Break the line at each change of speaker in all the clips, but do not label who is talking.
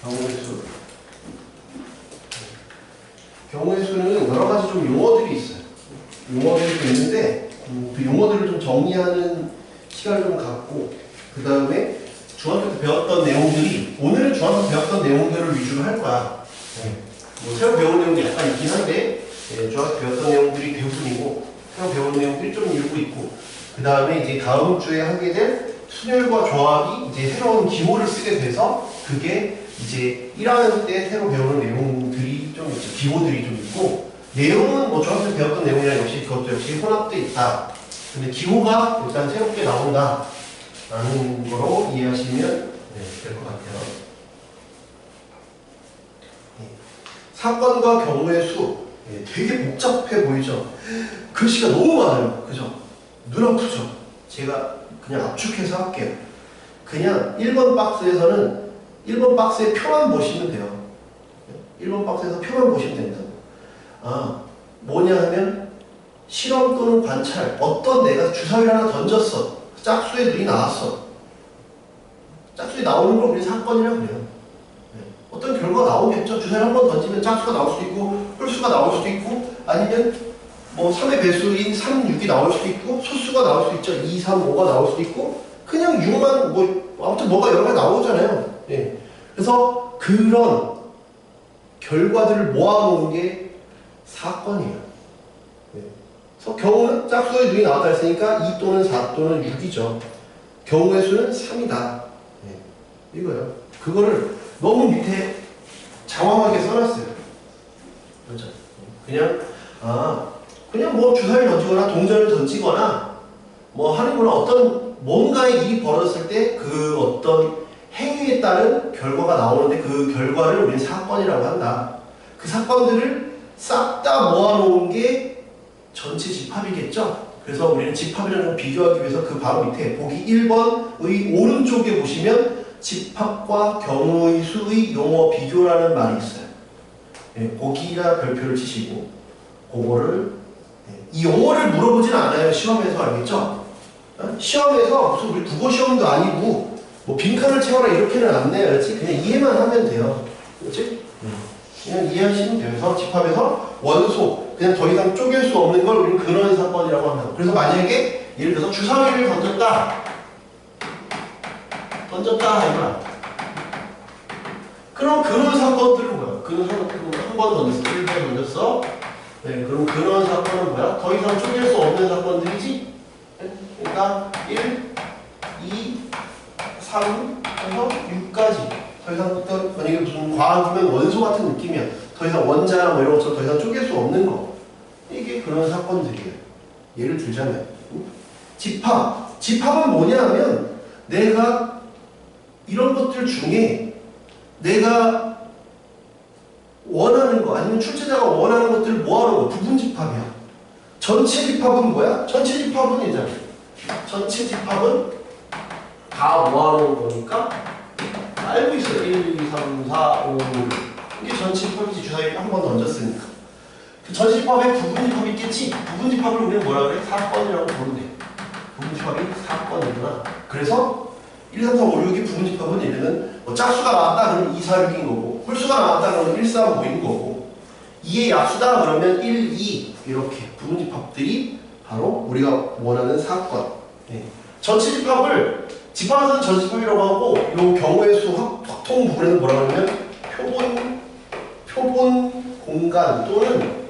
경우의 수. 경우의 수는 여러 가지 좀 용어들이 있어요. 용어들이 좀 있는데 그 용어들을 좀 정리하는 시간을 좀 갖고 그 다음에 중학교 때 배웠던 내용들이 오늘은 중학교 때 배웠던 내용들을 위주로 할 거야. 뭐 새로 배운 내용이 약간 있긴 한데 중학교 때 배웠던 내용들이 대부분이고 새로 배운 내용들이 좀 일부 있고 그 다음에 이제 다음 주에 하게 될 순열과 조합이 이제 새로운 기호를 쓰게 돼서 그게 이제 1학년 때 새로 배우는 내용들이 좀 있죠. 기호들이 좀 있고 내용은 뭐 중학교 때 배웠던 내용이랑 역시 그것도 역시 혼합돼 있다. 근데 기호가 일단 새롭게 나온다 라는 거로 이해하시면 될 것 같아요. 사건과 경우의 수 되게 복잡해 보이죠? 글씨가 너무 많아요. 그죠? 눈 아프죠? 제가 그냥 압축해서 할게요. 그냥 1번 박스에서는 1번 박스의 표만 보시면 돼요. 1번 박스에서 표만 보시면 됩니다. 아, 뭐냐 하면 실험 또는 관찰. 어떤 내가 주사위를 하나 던졌어. 짝수의 눈이 나왔어. 짝수에 나오는 걸 우리 사건이라고 그래요. 어떤 결과가 나오겠죠. 주사위를 한 번 던지면 짝수가 나올 수도 있고 홀수가 나올 수도 있고 아니면 뭐 3의 배수인 3, 6이 나올 수도 있고 소수가 나올 수도 있죠. 2, 3, 5가 나올 수도 있고 그냥 6만 뭐 아무튼 뭐가 여러 개 나오잖아요. 그래서 그런 결과들을 모아놓은 게 사건이에요. 그래서 경우는 짝수의 눈이 나왔다 했으니까 2 또는 4 또는 6이죠. 경우의 수는 3이다. 이거요. 그거를 너무 밑에 장황하게 써놨어요. 그렇죠? 그냥 뭐 주사위를 던지거나 동전을 던지거나 뭐 하는구나 어떤 뭔가의 일이 벌어졌을 때 그 어떤 행위에 따른 결과가 나오는데 그 결과를 우리는 사건이라고 한다. 그 사건들을 싹 다 모아놓은 게 전체 집합이겠죠? 그래서 우리는 집합이랑 좀 비교하기 위해서 그 바로 밑에 보기 1번의 오른쪽에 보시면 집합과 경우의 수의 용어 비교라는 말이 있어요. 거기가 별표를 치시고 그거를 이 용어를 물어보진 않아요. 시험에서 알겠죠? 시험에서 무슨 우리 국어 시험도 아니고 뭐 빈칸을 채워라 이렇게는 안 내요. 그렇지? 그냥 이해만 하면 돼요. 그렇지? 그냥 이해하시면 돼요. 그래서 집합에서 원소 그냥 더 이상 쪼갤 수 없는 걸 우리는 근원 사건이라고 한다고. 그래서 만약에 예를 들어서 주사위를 던졌다 이거야. 그럼 근원 사건들은 뭐야? 근원 사건들은 한 번 던졌어. 1번 던졌어. 그럼 근원 사건은 뭐야? 더 이상 쪼갤 수 없는 사건들이지? 그러니까 1, 2, 3, 해서 6까지. 더 이상 만약에 무슨 과학이면 원소 같은 느낌이야. 더 이상 원자나 뭐 이런 것처럼 더 이상 쪼갤 수 없는 거. 이게 그런 사건들이에요. 예를 들자면 집합. 집합은 뭐냐 하면 내가 이런 것들 중에 내가 원하는 거 아니면 출제자가 원하는 것들을 모아놓은 거 부분 집합이야. 전체 집합은 뭐야? 전체 집합은 이잖아. 전체 집합은 다 모아놓은 거니까 알고 있어요. 1, 2, 3, 4, 5, 6 이게 전체 집합이지. 주사위 한 번 던졌으니까. 그 전체 집합에 부분 집합이 있겠지. 부분 집합을 우리는 뭐라 그래? 사건이라고 부르는데 부분 집합이 사건이구나. 그래서 1, 3, 4, 5, 6이 부분 집합은 얘는 뭐 짝수가 나왔다 그러면 2, 4, 6인 거고 홀수가 나왔다 그러면 1, 4, 5인 거고 2의 약수다 그러면 1, 2 이렇게 부분 집합들이 바로 우리가 원하는 사건. 전체 집합을 집합에서는 전체 집합이라고 하고 이 경우의 수 확통 부분에는 뭐라고 하냐면 표본 공간 또는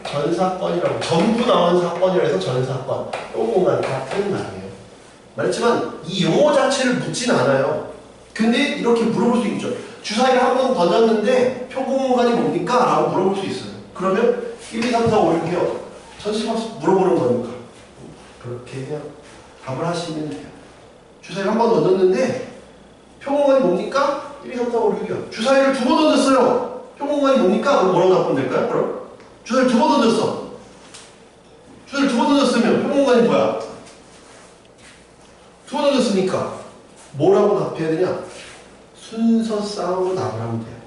전사건이라고 전부 나온 사건이라 해서 전사건 표본 공간 같은 말이에요. 말했지만 이 용어 자체를 묻진 않아요. 근데 이렇게 물어볼 수 있죠. 주사위를 한 번 던졌는데 표본 공간이 뭡니까? 라고 물어볼 수 있어요. 그러면 1, 2, 3, 4, 5, 6이요. 전체 집합 물어보는 거니까 그렇게 그냥 답을 하시면 돼요. 주사위를 한 번 던졌는데 표본공간이 뭡니까? 1, 2, 3, 4, 5, 6이요. 주사위를 두 번 던졌어요. 표본공간이 뭡니까? 그럼 뭐라고 답하면 될까요? 그럼? 주사위를 두 번 던졌어. 주사위를 두 번 던졌으면 표본공간이 뭐야? 두 번 던졌으니까 뭐라고 답해야 되냐? 순서쌍으로 답을 하면 돼요.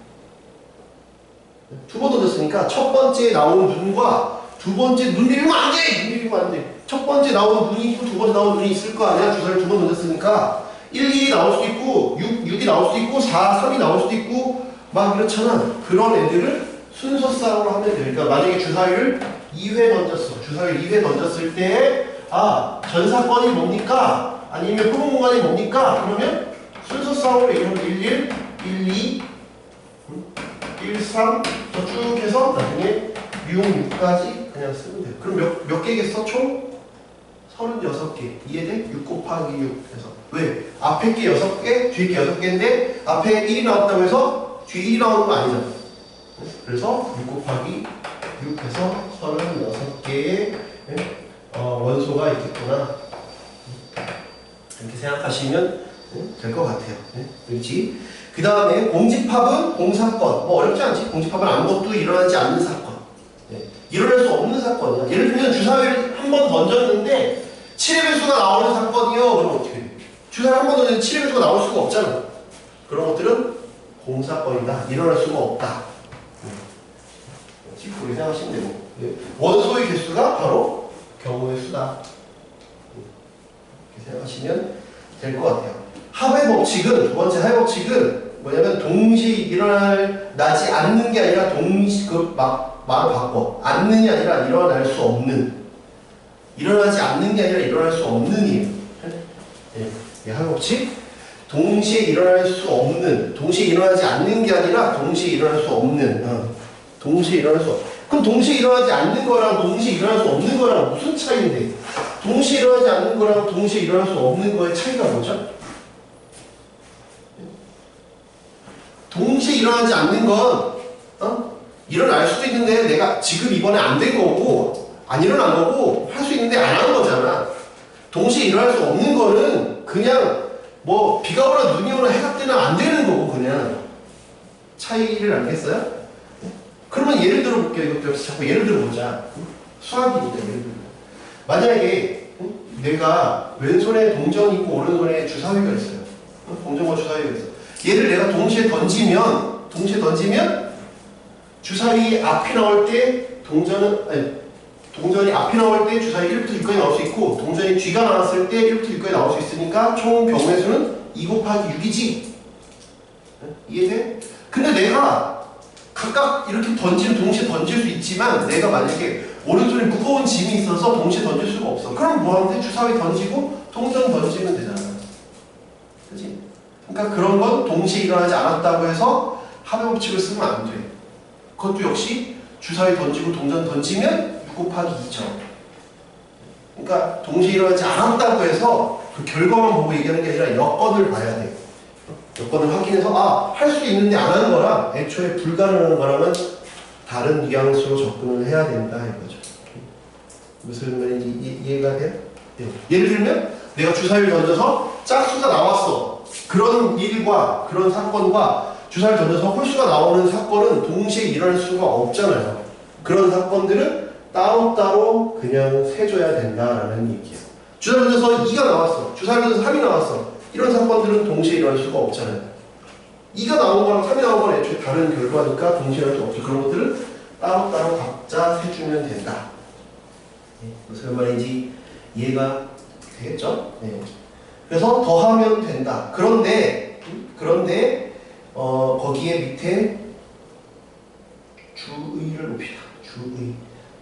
두 번 던졌으니까 첫 번째 나오는 눈과 두 번째 눈 밀면 안 돼! 눈 밀면 안 돼. 첫 번째 나오는 눈이 있고 두 번째 나오는 눈이 있을 거 아니야? 주사위를 두 번 던졌으니까 1, 2이 나올 수도 있고 6이 나올 수도 있고 4, 3이 나올 수도 있고 막 이렇잖아. 그런 애들을 순서쌍으로 하면 돼. 그러니까 만약에 주사위를 2회 던졌어. 주사위를 2회 던졌을 때 전사건이 뭡니까? 아니면 표본 공간이 뭡니까? 그러면 순서쌍으로 얘기하면 1, 1, 1, 2, 1, 3 쭉 해서 나중에 6, 6까지 그냥 쓰면 돼요. 그럼 몇 개겠어? 총 36개. 이해돼? 6 곱하기 6 해서. 왜? 앞에 게 6개, 뒤에 게 6개인데 앞에 1이 나왔다고 해서 뒤에 1이 나오는 거 아니잖아. 그래서 6 곱하기 6 해서 36개의 원소가 있겠구나. 이렇게 생각하시면 될 것 같아요. 그렇지? 그 다음에 공집합은 공사건. 뭐 어렵지 않지? 공집합은 아무것도 일어나지 않는 사건. 일어날 수 없는 사건이야. 예를 들면 주사위를 한 번 던졌는데 7의 배수가 나오는 사건이요. 그럼 어떻게 해? 주사위 한 번 던졌는데 7의 배수가 나올 수가 없잖아. 그런 것들은 공사건이다. 일어날 수가 없다. 그렇게 생각하시면 되고. 원소의 개수가 바로 경우의 수다. 이렇게 생각하시면 될 것 같아요. 합의 법칙은, 두 번째 합의 법칙은 뭐냐면 동시에 일어나지 않는 게 아니라 말을 바꿔. 않는이 아니라 일어날 수 없는. 일어나지 않는 게 아니라 일어날 수 없는이에요. 합의 법칙. 동시에 일어날 수 없는. 동시에 일어나지 않는 게 아니라 동시에 일어날 수 없는. 동시에 일어날 수 없는. 그럼 동시에 일어나지 않는 거랑 동시에 일어날 수 없는 거랑 무슨 차이인데? 동시에 일어나지 않는 거랑 동시에 일어날 수 없는 거의 차이가 뭐죠? 동시에 일어나지 않는 건 일어날 수도 있는데 내가 지금 이번에 안 된 거고 안 일어난 거고 할 수 있는데 안 한 거잖아. 동시에 일어날 수 없는 거는 그냥 뭐 비가 오나 눈이 오나 해가 뜨나 안 되는 거고 그냥 차이를 알겠어요? 그러면 예를 들어 볼게요. 이것도 역시 자꾸 예를 들어 보자. 수학이니까 예를 들어. 만약에 내가 왼손에 동전이 있고 오른손에 주사위가 있어요. 동전과 주사위가 있어. 얘를 내가 동시에 던지면 주사위 앞이 나올 때 동전이 앞이 나올 때 주사위 1부터 6까지 나올 수 있고 동전이 뒤가 나왔을 때 1부터 6까지 나올 수 있으니까 총 경우의 수는 2 곱하기 6이지. 이해돼? 근데 내가 각각 이렇게 동시에 던질 수 있지만 내가 만약에 오른손에 무거운 짐이 있어서 동시에 던질 수가 없어. 그럼 뭐 하면 돼? 주사위 던지고 동전 던지면 되잖아. 그치? 그러니까 그런 건 동시에 일어나지 않았다고 해서 합의 법칙을 쓰면 안 돼. 그것도 역시 주사위 던지고 동전 던지면 6 곱하기 2죠. 그러니까 동시에 일어나지 않았다고 해서 그 결과만 보고 얘기하는 게 아니라 여건을 봐야 돼. 여건을 확인해서 할 수 있는데 안 하는 거랑 애초에 불가능한 거랑은 다른 뉘앙스로 접근을 해야 된다 이거죠. 무슨 말인지 이해가 돼요? 네. 예를 들면 내가 주사위를 던져서 짝수가 나왔어. 그런 일과 그런 사건과 주사위를 던져서 홀수가 나오는 사건은 동시에 일어날 수가 없잖아요. 그런 사건들은 따로따로 그냥 세줘야 된다라는 얘기예요. 주사위를 던져서 2가 나왔어. 주사위를 던져서 3이 나왔어. 이런 사건들은 동시에 일어날 수가 없잖아요. 2가 나온 거랑 3이 나온 거는 애초에 다른 결과니까 동시에 일어날 수 없죠. 그런 것들은 따로따로 각자 세주면 된다. 무슨 말인지 이해가 되겠죠? 네. 그래서 더하면 된다. 그런데 거기에 밑에 주의를 높이다. 주의.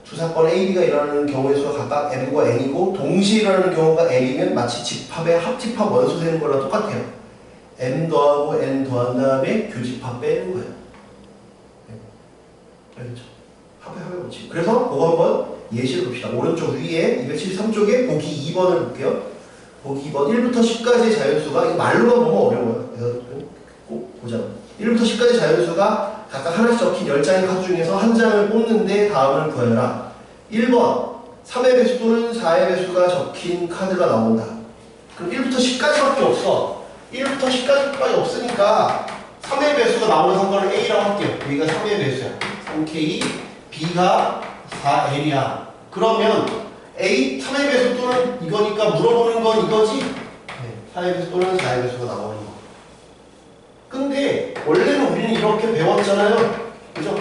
두 사건 A, B가 일어나는 경우의 수가 각각 M과 N이고 동시에 일어나는 경우가 N이면 마치 집합의 합집합 원소 되는 거랑 똑같아요. M 더하고 N 더한 다음에 교집합 빼는 거예요. 알겠죠? 합의 법칙. 그래서 그거 한번 예시를 봅시다. 오른쪽 위에 273쪽에 보기 2번을 볼게요. 보기 2번 1부터 10까지의 자연수가 이거 말로만 보면 어려워요. 그래서 꼭 보자. 1부터 10까지 자연수가 각각 하나씩 적힌 10장의 카드 중에서 한 장을 뽑는데 다음을 구해라. 1번 3의 배수 또는 4의 배수가 적힌 카드가 나온다. 그럼 1부터 10까지밖에 없어. 1부터 10까지밖에 없으니까 3의 배수가 나오는 상관을 A라고 할게요. 여기가 3의 배수야. 3K, B가 4L이야. 그러면 A 3의 배수 또는 이거니까 물어보는 건 이거지? 네. 4의 배수 또는 4의 배수가 나오는 거. 근데 원래는 우리는 이렇게 배웠잖아요. 그죠?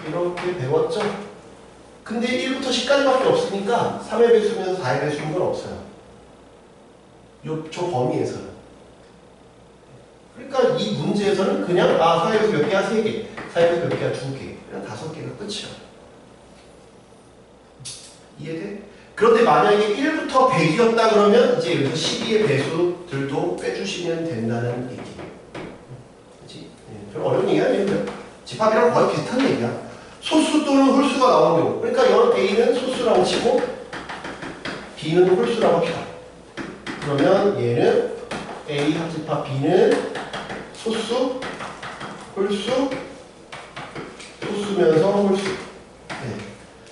이렇게 배웠죠? 근데 1부터 10까지밖에 없으니까 3의 배수면 4의 배수인 건 없어요. 저 범위에서는. 그러니까 이 문제에서는 그냥 사역이 몇 개야? 3개. 사역이 몇 개야? 2개. 그냥 5개가 끝이야. 이해돼? 그런데 만약에 1부터 100이었다 그러면 이제 여기서 12의 배수들도 빼주시면 된다는 얘기. 그치? 좀 어려운 얘기 아니에요. 집합이랑 거의 비슷한 얘기야. 소수 또는 홀수가 나오는 경우. 그러니까 이건 A는 소수라고 치고 B는 홀수라고 합시다. 그러면 얘는 A 합집합 B는 소수, 홀수, 소수면서 홀수. 네.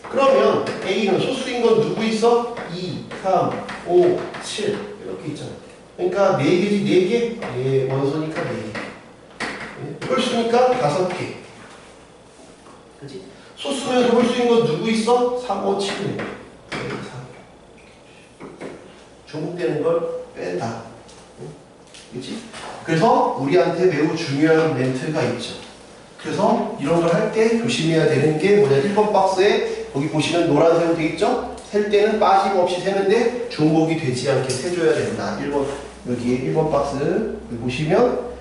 그러면 A는 소수인 건 누구 있어? 2, 3, 5, 7 이렇게 있잖아. 그러니까 4개지 4개? 예, 원소니까 4개. 예, 홀수니까 5개. 그치? 소수면서 홀수인 건 누구 있어? 3, 5, 7이네. 4. 중복되는 걸 뺀다. 그치? 그래서 우리한테 매우 중요한 멘트가 있죠. 그래서 이런 걸 할 때 조심해야 되는 게 뭐냐? 1번 박스에 거기 보시면 노란색으로 되어 있죠? 셀 때는 빠짐없이 세는데 중복이 되지 않게 세줘야 된다. 1번 여기 1번 박스 여기 보시면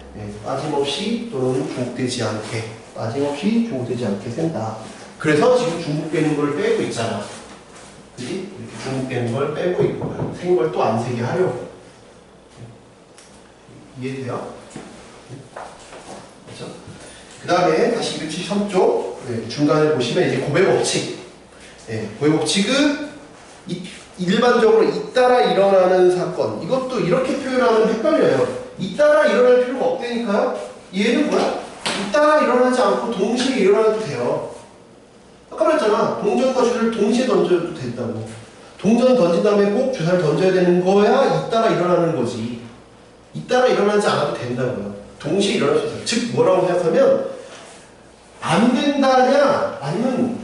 빠짐없이 또는 중복되지 않게 빠짐없이 중복되지 않게 센다. 그래서 지금 중복되는 걸 빼고 있잖아. 그치? 이렇게 중복되는 걸 빼고 있고 생 걸 또 안 세게 하려고. 이해돼요? 그렇죠? 그 다음에 다시 273쪽 중간에 보시면 이제 고배 법칙. 고배 법칙은 일반적으로 잇따라 일어나는 사건. 이것도 이렇게 표현하면 헷갈려요. 잇따라 일어날 필요가 없다니까요. 얘는 뭐야? 잇따라 일어나지 않고 동시에 일어나도 돼요. 아까 말했잖아. 동전과 주사를 동시에 던져도 된다고. 동전 던진 다음에 꼭 주사를 던져야 되는 거야 잇따라 일어나는 거지. 잇따라 일어나지 않아도 된다고요. 동시에 일어날 수 있어요. 즉 뭐라고 생각하면 안 된다냐 아니면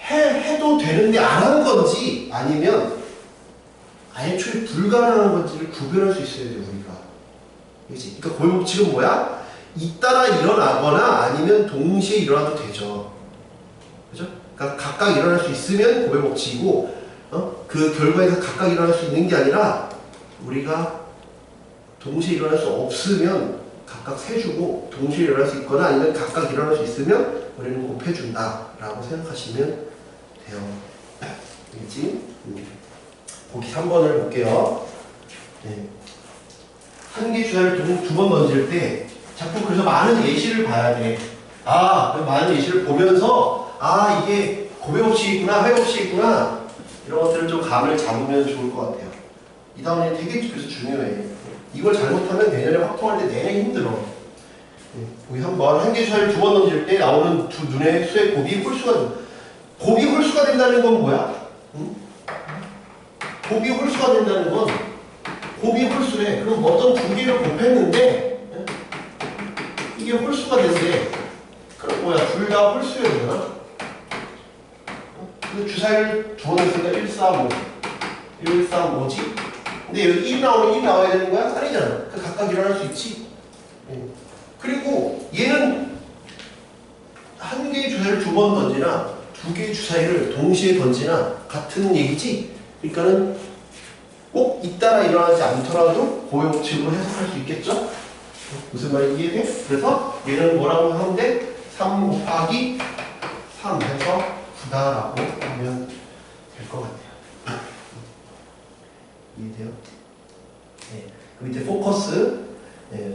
해도 되는데 안 한 건지 아니면 애초에 불가능한 건지를 구별할 수 있어야 돼요 우리가. 그치? 그러니까 고유 법칙은 뭐야? 잇따라 일어나거나 아니면 동시에 일어나도 되죠. 그죠? 그러니까 각각 일어날 수 있으면 고유 법칙이고 그 결과에서 각각 일어날 수 있는 게 아니라 우리가 동시에 일어날 수 없으면 각각 세주고 동시에 일어날 수 있거나 아니면 각각 일어날 수 있으면 우리는 곱해준다 라고 생각하시면 돼요. 알겠지? 보기 3번을 볼게요. 한 개 주사를 두 번 던질 때 자꾸 그래서 많은 예시를 봐야 돼. 많은 예시를 보면서 이게 고배 법칙이구나 회 법칙이구나 이런 것들을 좀 감을 잡으면 좋을 것 같아요. 이 다음에 되게 그래서 중요해. 이걸 잘못하면 내년에 확통할 때 내내 힘들어. 보기 3번 한 개 주사를 두 번 던질 때 나오는 두 눈의 수의 곱이 홀수가 된다는 건 뭐야? 곱이 홀수가 된다는 건 곱이 홀수래. 그럼 어떤 두 개를 곱했는데 이게 홀수가 된대. 그럼 뭐야? 둘 다 홀수여야 되나? 근데 주사위를 두 번 했으니까 1, 4, 5 1, 4, 5지? 근데 여기 1 나오면 1 나와야 되는 거야? 아니잖아. 그 각각 일어날 수 있지? 그리고 얘는 한 개의 주사위를 두 번 던지나 두 개의 주사위를 동시에 던지나 같은 얘기지? 그러니까는 꼭 잇따라 일어나지 않더라도 고유 법칙으로 해석할 수 있겠죠? 무슨 말인지 이해돼? 그래서 얘는 뭐라고 하면 돼? 3 곱하기 3 해서 9다라고 하면 될 것 같아요. 이해돼요? 그 밑에 포커스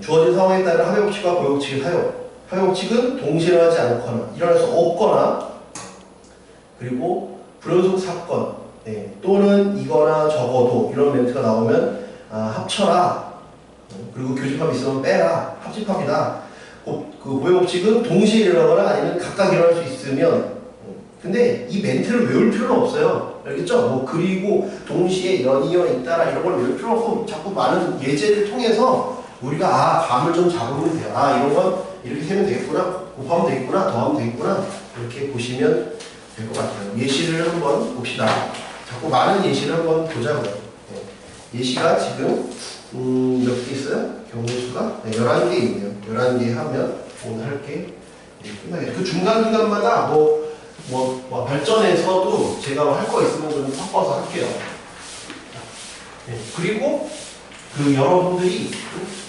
주어진 상황에 따른 합의 법칙과 고유 법칙의 사용. 합의 법칙은 동시에 일어나지 않거나 일어날 수 없거나 그리고 불연속 사건 또는 이거나 적어도 이런 멘트가 나오면 합쳐라. 그리고 교집합이 있으면 빼라. 합집합이다. 그 고유 법칙은 동시에 일어나거나 아니면 각각 일어날 수 있으면 근데 이 멘트를 외울 필요는 없어요. 알겠죠? 뭐 그리고 동시에 연이어 잇따라 이런 걸 외울 필요 없고 자꾸 많은 예제를 통해서 우리가 감을 좀 잡으면 돼요. 이런 건 이렇게 세면 되겠구나. 곱하면 되겠구나. 더하면 되겠구나. 이렇게 보시면 될 것 같아요. 예시를 한번 봅시다. 자꾸 많은 예시를 한번 보자고요. 예시가 지금 몇 개 있어요? 경우수가 11개 있네요. 11개 하면 오늘 할 게 끝나겠죠. 그 중간중간마다 발전해서도 제가 할 거 있으면 좀 섞어서 할게요. 그리고 그 여러분들이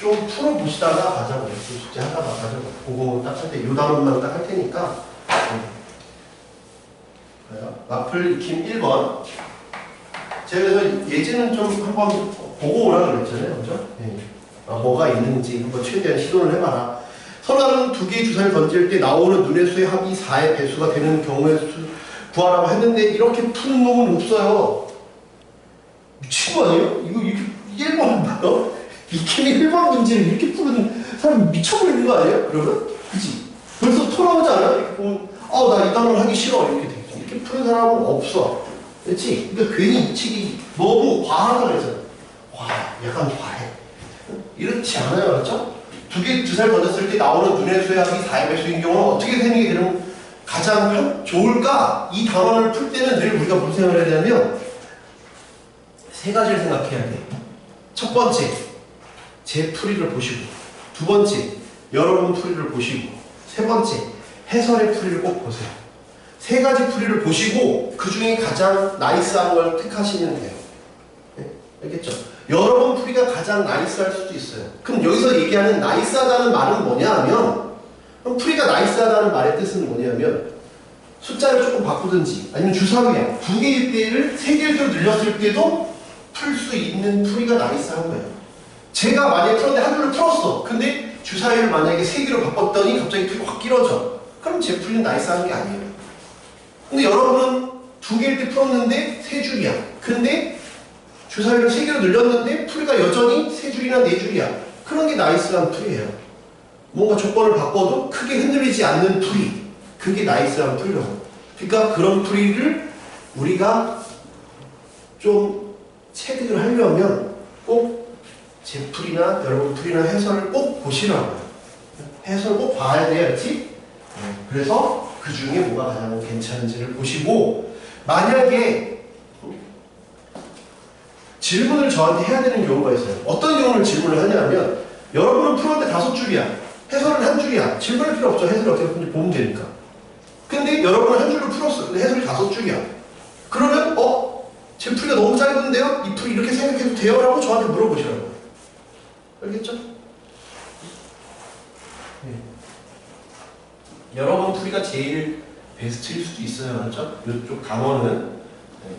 좀 풀어보시다가 가자고요. 숙제 하다가 가자고. 그거 딱 할 때, 요 단원만 딱 할 테니까. 마플 익힘 1번. 제가 그래서 예제는 좀 한번 보고 오라고 그랬잖아요. 그죠? 네. 뭐가 있는지 한번 최대한 시도를 해봐라. 선화는 두 개의 주사를 던질 때 나오는 눈의 수의 합이 4의 배수가 되는 경우의 수 구하라고 했는데 이렇게 푸는 놈은 없어요. 미친 거 아니에요? 이거 이렇게 1번 봐요? 익힘이 1번 문제를 이렇게 푸는 사람 미쳐버리는 거 아니에요? 그러면? 그치? 벌써 토 나오지 않아요? 이렇게 보면 나 이 단어를 하기 싫어 이렇게 되겠죠. 이렇게 푸는 사람은 없어. 그렇지? 그러니까 괜히 이 책이 너무 과하다 그랬잖아. 약간 과해. 이렇지 않아요, 그렇죠? 두 개 주사를 던졌을 때 나오는 눈의 수의 합이 4의 배수인 경우는 어떻게 되는 게 그럼 가장 좋을까? 이 단원을 풀 때는 늘 우리가 무슨 생각을 해야 되냐면 세 가지를 생각해야 돼. 첫 번째, 제 풀이를 보시고, 두 번째, 여러분 풀이를 보시고, 세 번째, 해설의 풀이를 꼭 보세요. 세 가지 풀이를 보시고 그 중에 가장 나이스한 걸 택하시면 돼요. 네? 알겠죠? 여러분 풀이가 가장 나이스할 수도 있어요. 그럼 여기서 얘기하는 나이스하다는 말은 뭐냐 하면, 그럼 풀이가 나이스하다는 말의 뜻은 뭐냐면 숫자를 조금 바꾸든지 아니면 주사위야 두 개일 때를 세 개를 늘렸을 때도 풀 수 있는 풀이가 나이스한 거예요. 제가 만약에 풀었는데 한 줄을 풀었어. 근데 주사위를 만약에 세 개로 바꿨더니 갑자기 풀이가 확 길어져. 그럼 제 풀이는 나이스한 게 아니에요. 근데 여러분은 두 개일 때 풀었는데 세 줄이야. 근데 주사위를 세 개로 늘렸는데 풀이가 여전히 세 줄이나 네 줄이야. 그런 게 나이스한 풀이에요. 뭔가 조건을 바꿔도 크게 흔들리지 않는 풀이. 그게 나이스한 풀이라고. 그러니까 그런 풀이를 우리가 좀 체득을 하려면 꼭 제 풀이나 여러분 풀이나 해설을 꼭 보시라고요. 해설 꼭 봐야 돼야지. 그래서 그 중에 뭐가 가장 괜찮은지를 보시고, 만약에 질문을 저한테 해야 되는 경우가 있어요. 어떤 경우를 질문을 하냐면, 여러분은 풀었는데 5줄이야. 해설은 한 줄이야. 질문할 필요 없죠. 해설을 어떻게 풀는지 보면 되니까. 근데 여러분은 한 줄로 풀었어. 근데 해설이 5줄이야. 그러면 제 풀이가 너무 짧은데요? 이 풀이 이렇게 생각해도 돼요? 라고 저한테 물어보시라고요. 알겠죠? 네. 여러분 풀이가 제일 베스트일 수도 있어요. 그렇죠? 이쪽 단원은. 네.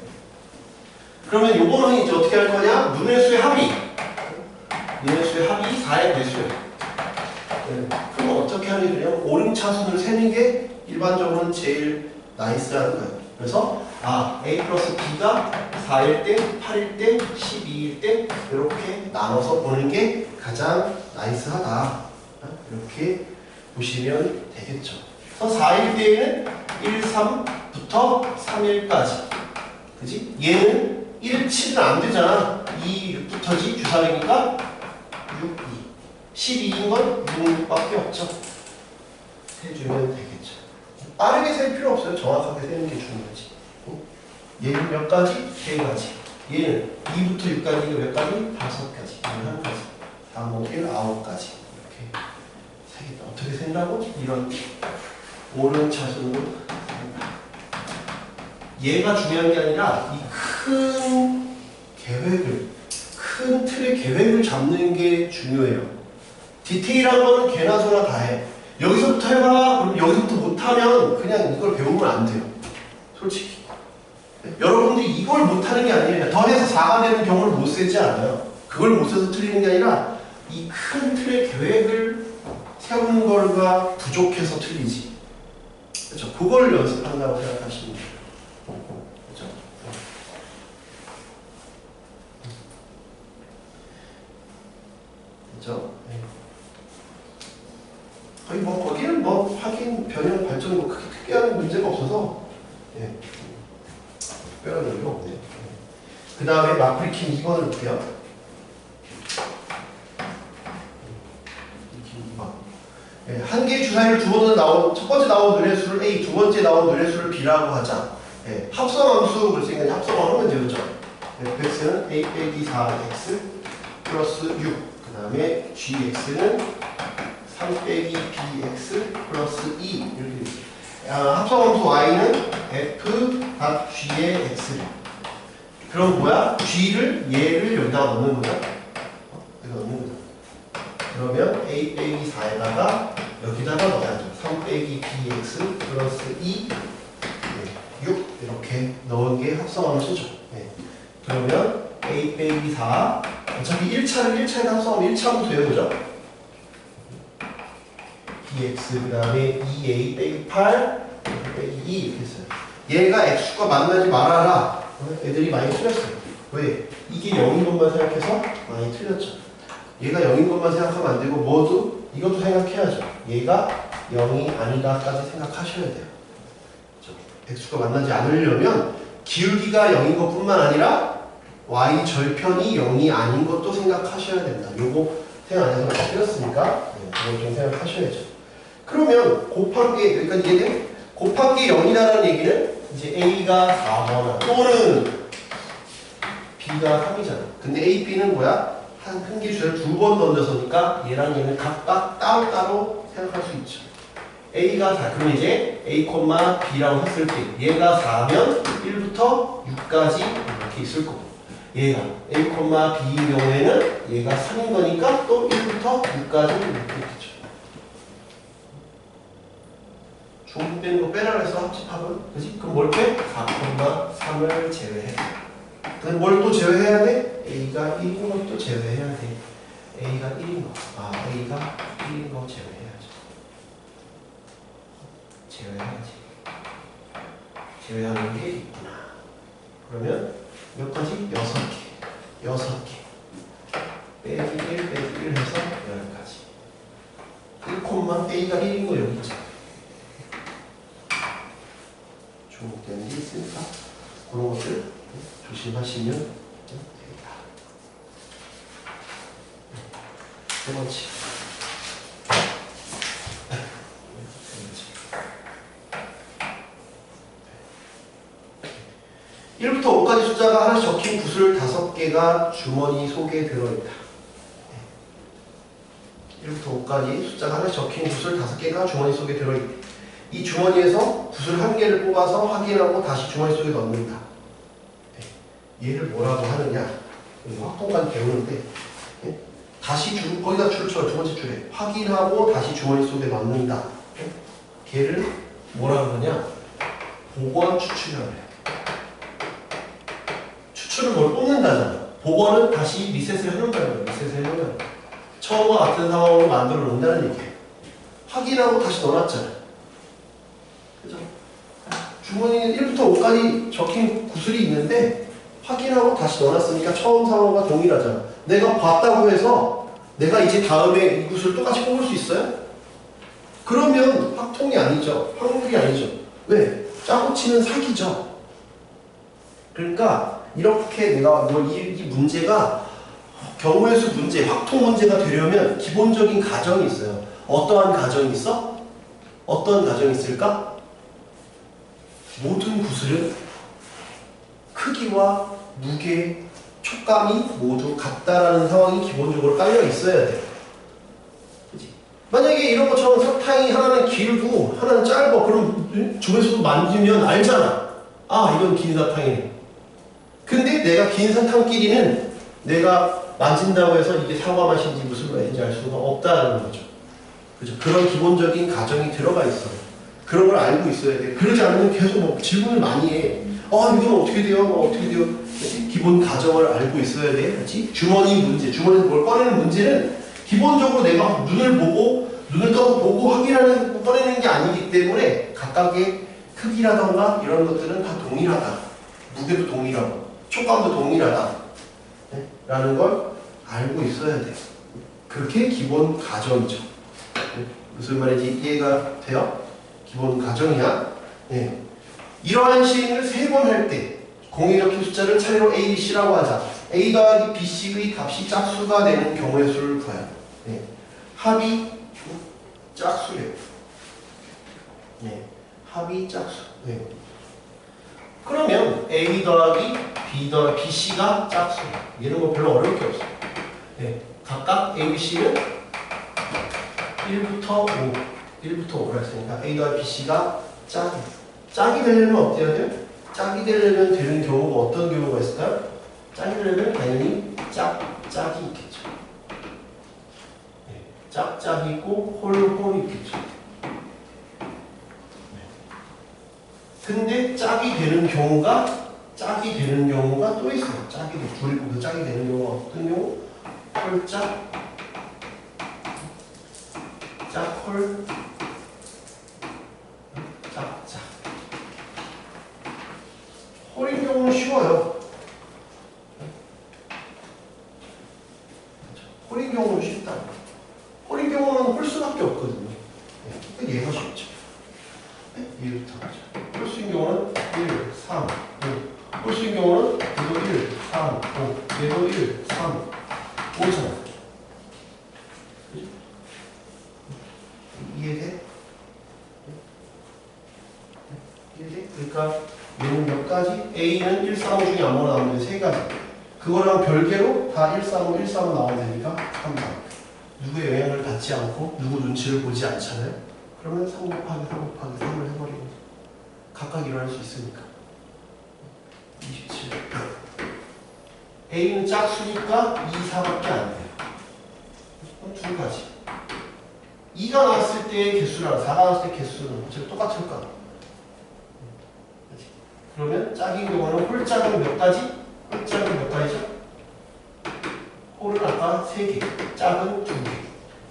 그러면 요거는 이제 어떻게 할 거냐? 눈의 수의 합이. 눈의 수의 합이 4의 배수예요. 네. 그럼 어떻게 하냐면 오름차순을 세는 게 일반적으로는 제일 나이스한 거예요. 그래서 A 플러스 B가 4일 때, 8일 때, 12일 때 이렇게 나눠서 보는 게 가장 나이스하다. 이렇게 보시면 되겠죠. 그래서 4일 때에는 1, 3부터 3일까지. 그지? 얘는 1, 7은 안 되잖아. 2, 6부터지. 주사위니까 6, 2. 12인 건 6, 6밖에 없죠. 세주면 되겠죠. 빠르게 셀 필요 없어요. 정확하게 세는 게 중요하지. 얘는 몇 가지? 3가지. 얘는 2부터 6까지, 이거 몇 가지? 5가지. 얘는 1가지. 다음 목일 9가지. 이렇게 세겠다. 어떻게 센다고? 이런 오른차순으로. 얘가 중요한 게 아니라 이 큰 계획을, 큰 틀의 계획을 잡는 게 중요해요. 디테일한 거는 개나 소나 다 해. 여기서부터 해봐. 그럼 여기서부터 못하면 그냥 이걸 배우면 안 돼요. 솔직히. 여러분들이 이걸 못하는 게 아니에요. 더해서 4가 되는 경우를 못 세지 않아요. 그걸 못 세서 틀리는 게 아니라 이 큰 틀의 계획을 세우는 걸가 부족해서 틀리지. 그렇죠? 그걸 연습한다고 생각하시면 돼요. 그렇죠? 그렇죠? 거의 거기는 확인, 변형, 발전 크게 특별한 문제가 없어서 특별한 의미가 없네요. 그 다음에 마플리킨 2번을 볼게요. 한 개의 주사위를 두 번은 첫 번째 나온 눈의 수를 A, 두 번째 나온 눈의 수를 B라고 하자. 합성함수 그래서 그냥 합성을 하면 되죠. fx는 A 빼기 4x 플러스 6. 그 다음에 gx는 3 빼기 bx 플러스 2 이렇게 되죠. 합성함수 y는 f.g의 x를. 그럼 뭐야? g를 얘를 여기다가 넣는 거야. 여기다 넣는 거죠. 그러면 a 빼기 4에다가 여기다가 넣어야죠. 3 빼기 bx 플러스 2 6 이렇게 넣은 게 합성하면 쓰죠. 그러면 a 빼기 4 어차피 1차를 1차에다 합성하면 1차부터 외우죠. bx 그 다음에 2a 빼기 8 빼기 2 이렇게 했어요. 얘가 x수가 만나지 말아라. 애들이 많이 틀렸어요. 왜? 이게 0인 것만 생각해서 많이 틀렸죠. 얘가 0인 것만 생각하면 안 되고 모두 이것도 생각해야죠. 얘가 0이 아니다까지 생각하셔야 돼요. x수가 만나지 않으려면 기울기가 0인 것뿐만 아니라 y 절편이 0이 아닌 것도 생각하셔야 된다. 요거 생각 안 해서 틀렸으니까 그걸 좀 생각하셔야죠. 그러면 곱하기 여기까지 이해돼? 곱하기 0이라는 얘기는 이제 a가 4번화 또는 b가 3이잖아. 근데 a, b는 뭐야? 한 개 주를 2번 던져서니까 얘랑 얘는 각각 따로따로 생각할 수 있죠. a가 4, 그럼 이제 a, b라고 했을 때 얘가 4면 1부터 6까지 이렇게 있을 거고 얘가 a, b인 경우에는 얘가 3인 거니까 또 1부터 6까지 이렇게 있겠죠. 중복되는 거 빼라 그래서 합집합은 그지? 그럼 뭘 빼? 4,3을 제외해. 그럼 뭘 또 제외해야 돼? a가 1인 것도 제외해야 돼. a가 1인 거. a가 1인 거 제외해야지. 제외해야지. 제외하는 게 있구나. 그러면 몇 가지? 6개. 6개. 빼기 1, 빼기 1 해서 10가지. 1콤마 a가 1인 거 여기 있잖아. 중복되는 게 있으니까 그런 것들 조심하시면 됩니다. 세 번째. 1부터 5까지 숫자가 하나씩 적힌 구슬 5개가 주머니 속에 들어있다. 1부터 5까지 숫자가 하나씩 적힌 구슬 5개가 주머니 속에 들어있다. 이 주머니에서 구슬 1개를 뽑아서 확인하고 다시 주머니 속에 넣는다. 얘를 뭐라고 하느냐? 확통까지 배우는데 다시 거기다 줄을 쳐. 두 번째 줄에 확인하고 다시 주머니 속에 넣는다. 걔를 뭐라고 하느냐? 복원 추출이라고 해요. 추출을 뭘 뽑는다잖아. 복원은 다시 리셋을 해놓는다는 거예요. 리셋을 해놓으면 처음과 같은 상황으로 만들어 놓는다는 얘기예요. 확인하고 다시 넣어놨잖아. 그죠? 주머니는 1부터 5까지 적힌 구슬이 있는데 확인하고 다시 넣어놨으니까 처음 상황과 동일하잖아. 내가 봤다고 해서 내가 이제 다음에 이 구슬을 똑같이 뽑을 수 있어요? 그러면 확통이 아니죠. 확률이 아니죠. 왜? 짜고 치는 사기죠. 그러니까 이렇게 내가 이 문제가 경우의 수 문제, 확통 문제가 되려면 기본적인 가정이 있어요. 어떠한 가정이 있어? 어떤 가정이 있을까? 모든 구슬은 크기와 무게, 촉감이 모두 같다라는 상황이 기본적으로 깔려 있어야 돼. 그치? 만약에 이런 것처럼 사탕이 하나는 길고 하나는 짧아. 그럼 주변에서도 만지면 알잖아. 아, 이건 긴 사탕이네. 근데 내가 긴 사탕끼리는 내가 만진다고 해서 이게 사과 맛인지 무슨 맛인지 알 수가 없다는 거죠. 그죠? 그런 기본적인 가정이 들어가 있어요. 그런 걸 알고 있어야 돼. 그러지 않으면 계속 질문을 많이 해. 이건 어떻게 돼요? 어떻게 돼요? 그치? 기본 가정을 알고 있어야 돼. 그치? 주머니 문제, 주머니에서 뭘 꺼내는 문제는 기본적으로 내가 눈을 떠서 보고 확인하는, 꺼내는 게 아니기 때문에 각각의 크기라던가 이런 것들은 다 동일하다. 무게도 동일하고, 촉감도 동일하다. 네? 라는 걸 알고 있어야 돼. 그게 기본 가정이죠. 네? 무슨 말인지 이해가 돼요? 기본 가정이야. 네. 이러한 시행을 3번 할 때 공에 적힌 숫자를 차례로 A, B, C라고 하자. A 더하기 B, C의 값이 짝수가 되는 경우의 수를 구해요. 네. 합이 짝수래요. 네. 합이 짝수. 네. 그러면 A 더하기 B C가 짝수예요. 얘는 뭐 별로 어려울 게 없어요. 네. 각각 A, B, C는 1부터 5라 했으니까 A 더하기 B, C가 짝이 되려면 어떻게 해야 돼요? 짝이 되려면 되는 경우가 어떤 경우가 있을까요? 짝이 되려면 당연히 짝이 있겠죠. 짝짝이 있고 홀 있겠죠. 근데 짝이 되는 경우가 또 있어요. 둘이 곱해서 짝이 되는 경우가 어떤 경우? 홀짝, 짝홀, 짝짝. 홀인 경우는 쉬워요. 홀인 경우는 쉽다. 홀인 경우는 홀수밖에 없거든요. 얘가 쉽죠. 얘부터 하죠. 홀수인 경우는 1, 3, 5. 홀수인 경우는 얘도 1, 3, 5. 얘도 1, 3, 5잖아. 이해돼? 이해돼? 그러니까 얘는 몇 가지? A는 1, 3, 5 중에 아무거나 나오면 돼. 3가지. 그거랑 별개로 다 1, 3, 5, 1, 3, 5 나오면 되니까 3, 4. 누구의 영향을 받지 않고 누구 눈치를 보지 않잖아요. 그러면 3 곱하기 3 곱하기 3을 해버리는 거죠. 각각 일어날 수 있으니까. 27. A는 짝수니까 2, 4밖에 안 돼요. 두 가지. 2가 나왔을 때의 개수랑 4가 나왔을 때 개수는 어차피 똑같을 거야. 그러면 짝인 경우는 홀짝은 몇 가지? 홀짝은 몇 가지죠? 홀은 아까 3개, 짝은 2개.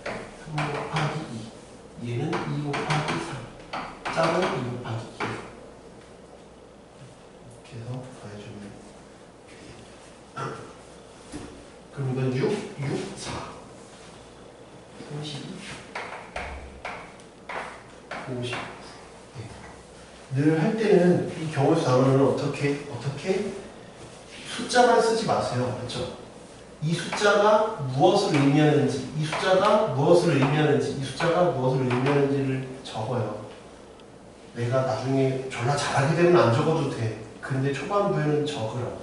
3 곱하기 2. 얘는 2 곱하기 3. 짝은 2 곱하기 2. 이렇게 해서 더해주면. 그럼 이건 6, 6, 4. 32. 50. 늘 할 때는 이 경우수 단어는 어떻게 숫자만 쓰지 마세요. 그렇죠? 이 숫자가 무엇을 의미하는지, 이 숫자가 무엇을 의미하는지, 이 숫자가 무엇을 의미하는지를 적어요. 내가 나중에 졸라 잘하게 되면 안 적어도 돼. 근데 초반부에는 적으라고.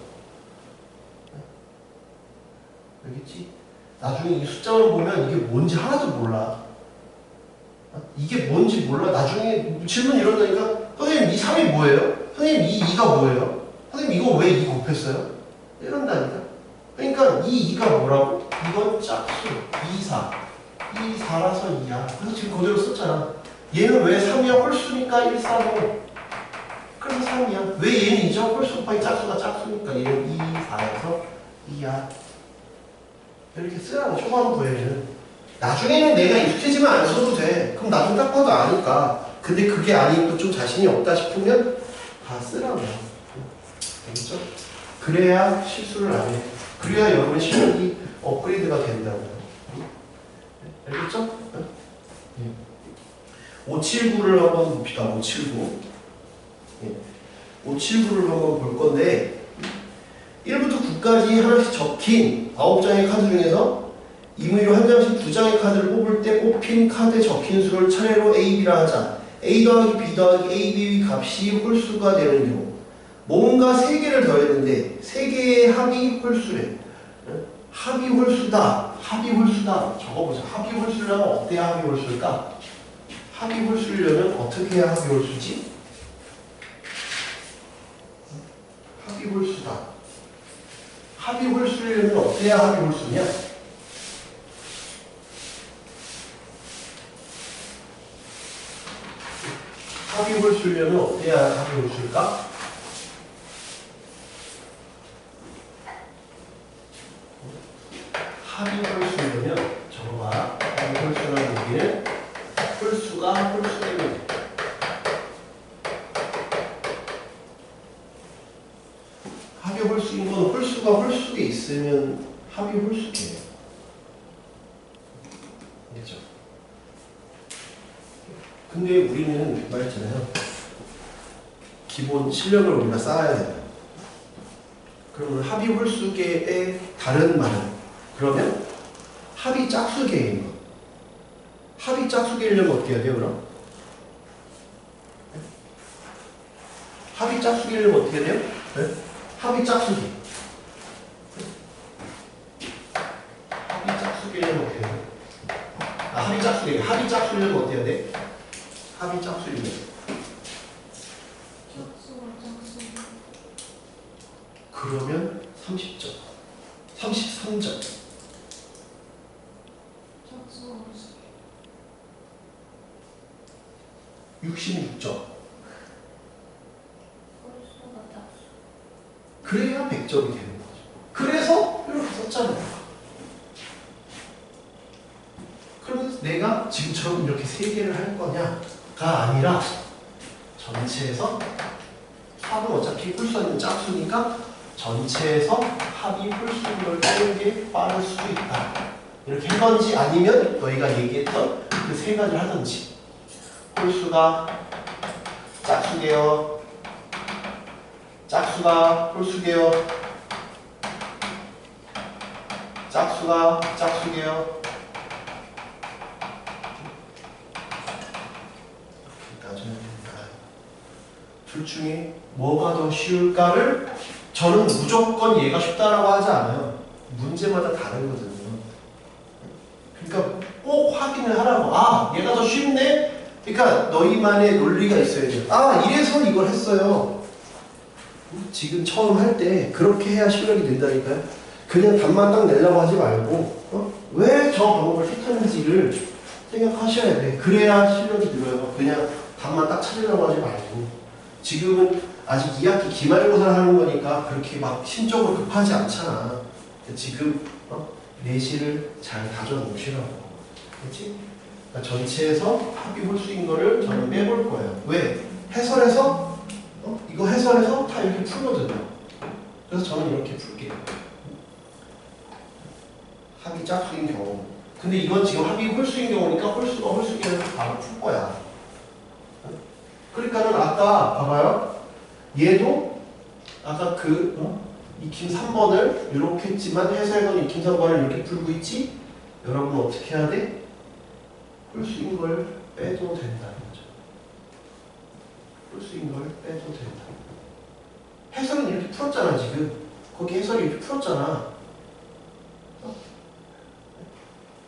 알겠지? 나중에 이 숫자만 보면 이게 뭔지 하나도 몰라. 이게 뭔지 몰라. 나중에 질문 이런다니까 선생님 이 3이 뭐예요? 선생님 이 2가 뭐예요? 선생님 이거 왜 2 곱했어요? 이런다니까. 그러니까 이 2가 뭐라고? 이건 짝수 2, 4 2, 4라서 2야. 그래서 지금 그대로 썼잖아. 얘는 왜 3이야? 홀수니까 1, 4, 5 그래서 3이야. 왜 얘는 2죠? 홀수 곱하기 짝수가 짝수니까 얘는 2, 4에서 2야. 이렇게 쓰라고 초반부에는. 나중에는 내가 익숙해지면 안 써도 돼. 그럼 나중에 딱 봐도 아니까. 근데 그게 아니고 좀 자신이 없다 싶으면 다 쓰라고. 알겠죠? 그래야 실수를 안 해. 그래야 여러분의 실력이 업그레이드가 된다고. 알겠죠? 579를 한번 봅시다. 579. 579를 한번 볼 건데 1부터 9까지 하나씩 적힌 9장의 카드 중에서 임의로 한 장씩 2장의 카드를 뽑을 때 뽑힌 카드에 적힌 수를 차례로 A, B라 하자. A 더하기 B 더하기 A, B의 값이 홀수가 되는 경우 뭔가 3개를 더했는데 3개의 합이 홀수래. 합이 홀수다. 합이 홀수다. 적어보자. 합이 홀수라면 어때야 합이 홀수일까? 합이 홀수려면 어떻게 해야 합이 홀수지? 합이 홀수다. 합이 홀수려면 어때야 합이 홀수냐? 합이 홀수려면 어때야 합이 홀수일까? 합이 홀수려면 적어봐. 합이 홀수라는 얘기는 홀수가 홀수되면 합이 홀수인 건 홀수가 홀수에 있으면 합이 홀수예요. 알겠죠? 근데 우리는 말했잖아요. 기본 실력을 우리가 쌓아야 된다. 그러면 합이 홀수계의 다른 말은 그러면 합이 짝수계인 거. 합이 짝수계려면 어떻게 해야 돼요, 그럼? 합이 짝수계려면 어떻게 해야 돼요? 네? 합이 짝수계. 합이 짝수계려면 어떻게 해야 돼요? 합이 짝수계. 합이 짝수려면 어떻게 해야 돼? 합이 짝수려면 그러면 30점 33점 66점. 그래야 100점이 되는 거죠. 그래서 이렇게 썼잖아요. 그러면 내가 지금처럼 이렇게 3개를 할 거냐가 아니라 전체에서 합은 어차피 홀수는 짝수니까 전체에서 합이 홀수인 걸 빼는 게 빠를 수도 있다. 이렇게 하던지 아니면 너희가 얘기했던 그 3가지를 하던지. 홀수가 짝수게요. 짝수가 홀수게요. 짝수가 짝수게요. 둘 중에 뭐가 더 쉬울까를 저는 무조건 얘가 쉽다라고 하지 않아요. 문제마다 다르거든요. 그러니까 꼭 확인을 하라고. 아, 얘가 더 쉽네? 그러니까 너희만의 논리가 있어야 돼요. 아, 이래서 이걸 했어요. 지금 처음 할 때 그렇게 해야 실력이 된다니까요. 그냥 답만 딱 내려고 하지 말고 왜 저 방법을 택하는지를 생각하셔야 돼. 그래야 실력이 늘어요. 그냥 답만 딱 찾으려고 하지 말고. 지금은 아직 2학기 기말고사를 하는 거니까 그렇게 막 심적으로 급하지 않잖아. 지금 내실을 잘 다져 놓으시라고. 그렇지? 그러니까 전체에서 합이 홀수인 거를 저는 빼볼 거예요. 왜? 해설에서 이거 해설에서 다 이렇게 풀거든요. 그래서 저는 이렇게 풀게요. 합이 짝수인 경우. 근데 이건 지금 합이 홀수인 경우니까 홀수가 홀수기를 바로 풀 거야. 그러니까는 아까 봐봐요. 얘도 아까 익힘 3번을 이렇게 했지만 해설건 익힘 3번을 이렇게 풀고 있지? 여러분 어떻게 해야 돼? 홀수인 걸 빼도 된다는 거죠. 홀수인 걸 빼도 된다. 해설은 이렇게 풀었잖아 지금. 거기 해설이 이렇게 풀었잖아.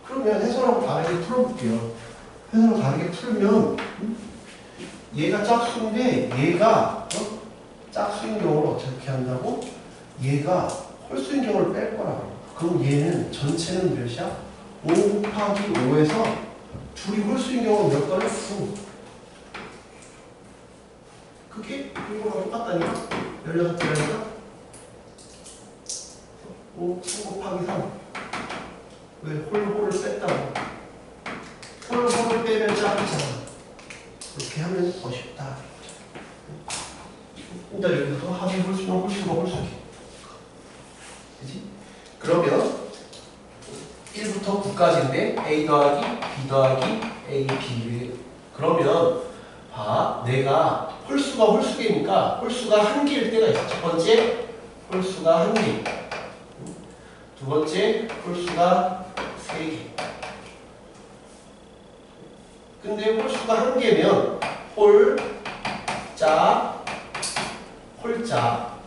그러면 해설하고 다르게 풀어볼게요. 해설하고 다르게 풀면 얘가 짝수인데 얘가 짝수인 경우를 어떻게 한다고? 얘가 홀수인 경우를 뺄 거라고. 그럼 얘는 전체는 몇이야? 5 곱하기 5에서 둘이 홀수인 경우는 몇 걸려? 9. 그게 이거랑 똑같다니까? 16개라니까? 9 곱하기 3. 왜? 홀을 뺐다고. 홀을 빼면 짝이잖아. 이렇게 하면 더 쉽다. 일단 여기서 합이 홀수는 홀수가 홀수기. 그치? 그러면 1부터 9까지인데 A 더하기 B 더하기 A, B. 그러면 봐. 내가 홀수가 홀수개니까 홀수가 한 개일 때가 있어. 첫 번째 홀수가 한 개. 두 번째 홀수가 세 개. 근데 홀수가 한 개면 홀자, 홀자.